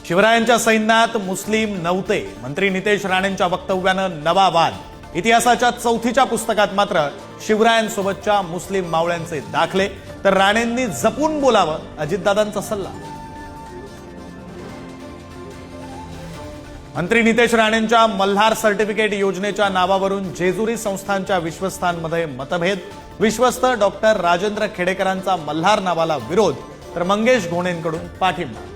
शिवरायांच्या सैन्यात मुस्लिम नव्हते, मंत्री नितेश राणेंच्या वक्तव्यानं नवा वाद। इतिहासाच्या चौथीच्या पुस्तकात मात्र शिवरायांसोबतच्या मुस्लिम मावळ्यांचे दाखले, तर राणेंनी जपून बोलावं अजितदादांचा सल्ला। मंत्री नितेश राणेंच्या मल्हार सर्टिफिकेट योजनेच्या नावावरून जेजुरी संस्थांच्या विश्वस्तांमध्ये मतभेद। विश्वस्त डॉक्टर राजेंद्र खेडेकरांचा मल्हार नावाला विरोध, तर मंगेश घोणेंकडून पाठिंबा।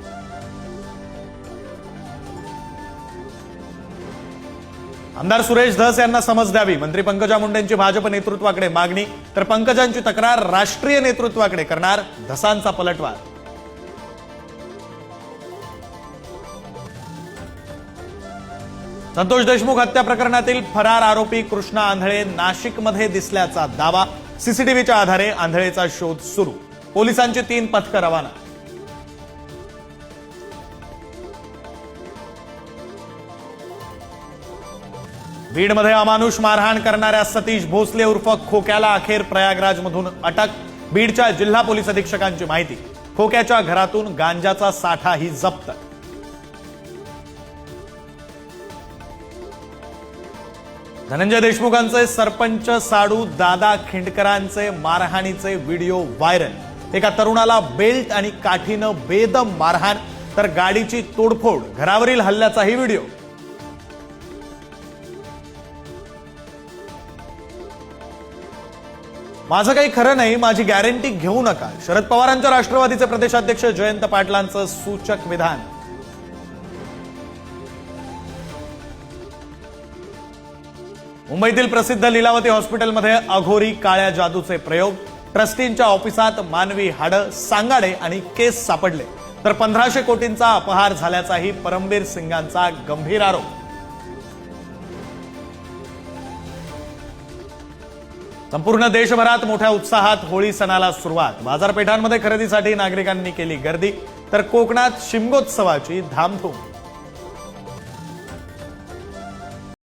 आमदार सुरेश धस यांना समज द्यावी, मंत्री पंकजा मुंडेंची भाजप नेतृत्वाकडे मागणी, तर पंकजांची तक्रार राष्ट्रीय नेतृत्वाकडे करणार, धसांचा पलटवार। संतोष देशमुख हत्या प्रकरणातील फरार आरोपी कृष्णा आंधळे नाशिकमध्ये दिसल्याचा दावा, सीसीटीव्हीच्या आधारे आंधळेचा शोध सुरू, पोलिसांची 3 पथकं रवाना। बीडमध्ये अमानुष मारहाण करणाऱ्या सतीश भोसले उर्फ खोक्याला अखेर प्रयागराजमधून अटक, बीडच्या जिल्हा पोलीस अधीक्षकांची माहिती, खोक्याच्या घरातून गांजाचा साठाही जप्त। धनंजय देशमुखांचे सरपंच साडू दादा खिंडकरांचे मारहाणीचे व्हिडिओ व्हायरल, एका तरुणाला बेल्ट आणि काठीनं बेदम मारहाण, तर गाडीची तोडफोड, घरावरील हल्ल्याचाही व्हिडिओ। माझं काही खरं नाही, माझी गॅरंटी घेऊ नका, शरद पवारांच्या राष्ट्रवादीचे प्रदेशाध्यक्ष जयंत पाटलांचं सूचक विधान। मुंबईतील प्रसिद्ध लीलावती हॉस्पिटलमध्ये अघोरी काळ्या जादूचे प्रयोग, ट्रस्टींच्या ऑफिसात मानवी हाडं, सांगाडे आणि केस सापडले, तर 1500 कोटींचा अपहार झाल्याचाही परमबीर सिंगांचा गंभीर आरोप। संपूर्ण देशभरात मोठ्या उत्साहात होळी सणाला सुरुवात, बाजारपेठांमध्ये खरेदीसाठी नागरिकांनी केली गर्दी, तर कोकणात शिमगोत्सवाची धामधूम।